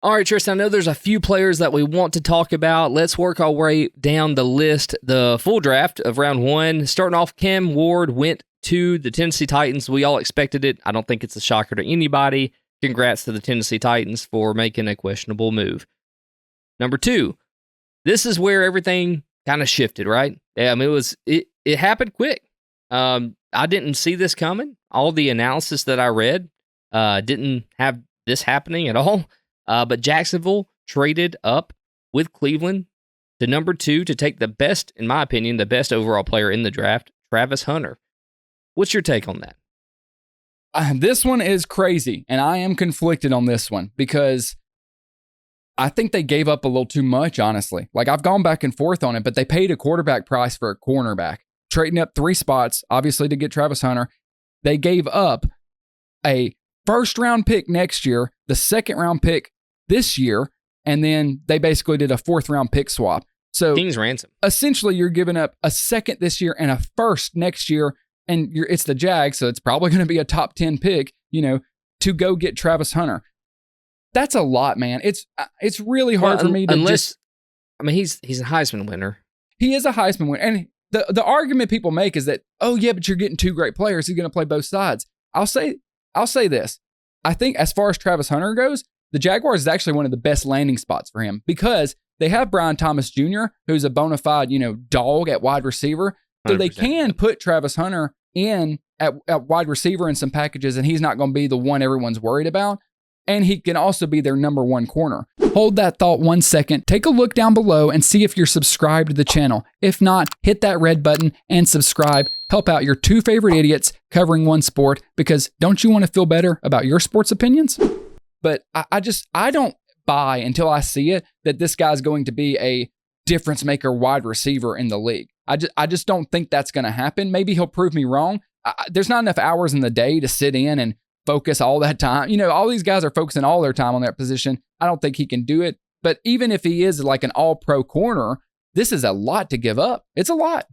All right, Tristan, I know there's a few players that we want to talk about. Let's work our way down the list. The full draft of round one. Starting off, Cam Ward went to the Tennessee Titans. We all expected it. I don't think it's a shocker to anybody. Congrats to the Tennessee Titans for making a questionable move. Number two, this is where everything kind of shifted, right? I mean, it happened quick. I didn't see this coming. All the analysis that I read didn't have this happening at all. But Jacksonville traded up with Cleveland to number 2 to take the best, in my opinion, the best overall player in the draft, Travis Hunter. What's your take on that? This one is crazy, and I am conflicted on this one because I think they gave up a little too much, honestly. Like, I've gone back and forth on it, but they paid a quarterback price for a cornerback, trading up 3 spots, obviously, to get Travis Hunter. They gave up a first-round pick next year, the second-round pick this year, and then they basically did a 4th-round pick swap. So King's ransom. Essentially, you're giving up a second this year and a first next year, and it's the Jags, so it's probably going to be a top 10 pick, to go get Travis Hunter. That's a lot, man. It's really hard for me to he's a Heisman winner. He is a Heisman winner. And the argument people make is that, oh yeah, but you're getting 2 great players. He's going to play both sides. I'll say this. I think as far as Travis Hunter goes, the Jaguars is actually one of the best landing spots for him because they have Brian Thomas Jr., who's a bona fide, dog at wide receiver. So they can put Travis Hunter in at wide receiver in some packages, and he's not going to be the one everyone's worried about. And he can also be their number 1 corner. Hold that thought 1 second. Take a look down below and see if you're subscribed to the channel. If not, hit that red button and subscribe. Help out your 2 favorite idiots covering one sport, because don't you want to feel better about your sports opinions? But I don't buy until I see it that this guy's going to be a difference maker wide receiver in the league. I just don't think that's going to happen. Maybe he'll prove me wrong. There's not enough hours in the day to sit in and focus all that time. All these guys are focusing all their time on that position. I don't think he can do it. But even if he is like an all-pro corner, this is a lot to give up. It's a lot.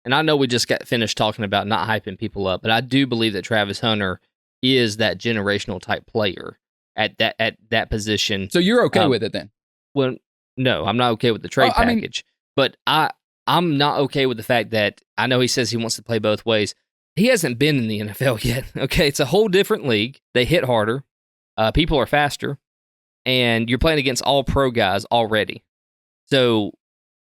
And I know we just got finished talking about not hyping people up, but I do believe that Travis Hunter is that generational type player at that position. So you're okay with it then? Well, no, I'm not okay with the trade package. But I'm not okay with the fact that I know he says he wants to play both ways. He hasn't been in the NFL yet. Okay, it's a whole different league. They hit harder. People are faster. And you're playing against all pro guys already. So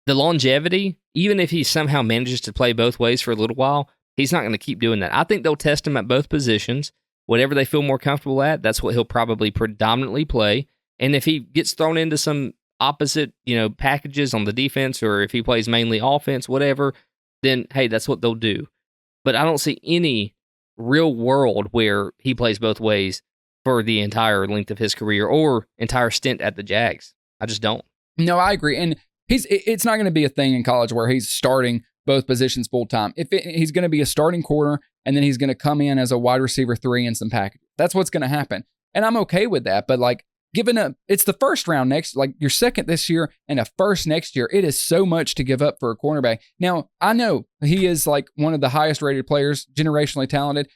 the longevity, even if he somehow manages to play both ways for a little while, he's not going to keep doing that. I think they'll test him at both positions. Whatever they feel more comfortable at, that's what he'll probably predominantly play. And if he gets thrown into some opposite, packages on the defense, or if he plays mainly offense, whatever, then hey, that's what they'll do. But I don't see any real world where he plays both ways for the entire length of his career or entire stint at the Jags. I just don't. No, I agree. And it's not going to be a thing in college where he's starting both positions full time. He's going to be a starting corner, and then he's going to come in as a wide receiver 3 in some packages. That's what's going to happen. And I'm okay with that. But it's the first round next, like your second this year and a first next year. It is so much to give up for a cornerback. Now, I know he is like one of the highest rated players, generationally talented.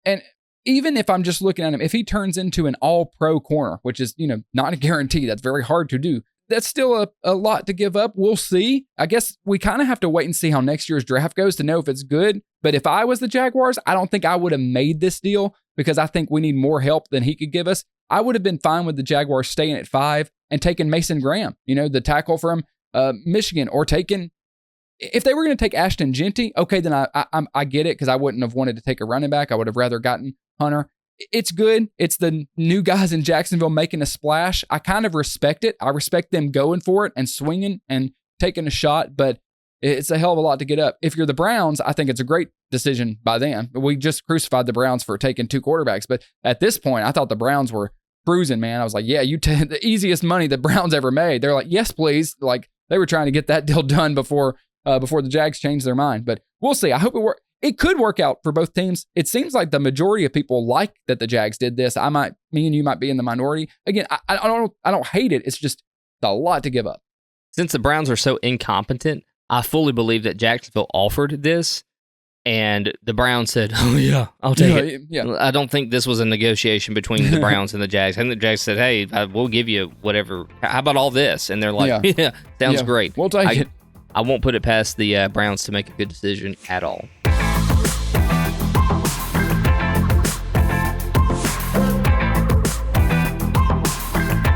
And even if I'm just looking at him, if he turns into an all-pro corner, which is, not a guarantee, that's very hard to do. That's still a lot to give up. We'll see. I guess we kind of have to wait and see how next year's draft goes to know if it's good. But if I was the Jaguars, I don't think I would have made this deal because I think we need more help than he could give us. I would have been fine with the Jaguars staying at 5 and taking Mason Graham, the tackle from Michigan, or taking, if they were going to take Ashton Genty, okay, then I get it, because I wouldn't have wanted to take a running back. I would have rather gotten Hunter. It's good. It's the new guys in Jacksonville making a splash. I kind of respect it. I respect them going for it and swinging and taking a shot, but it's a hell of a lot to get up. If you're the Browns, I think it's a great decision by them. We just crucified the Browns for taking 2 quarterbacks, but at this point, I thought the Browns were cruising, man. I was like, yeah, you take the easiest money the Browns ever made. They're like, yes, please. Like, they were trying to get that deal done before the Jags changed their mind, but we'll see. I hope it works. It could work out for both teams. It seems like the majority of people like that the Jags did this. Me and you might be in the minority. Again, I don't hate it. It's just a lot to give up. Since the Browns are so incompetent, I fully believe that Jacksonville offered this, And the Browns said, "Oh yeah, I'll take it." Yeah. I don't think this was a negotiation between the Browns and the Jags. I think the Jags said, "Hey, we'll give you whatever. How about all this?" And they're like, "Yeah, sounds great. We'll take it." I won't put it past the Browns to make a good decision at all.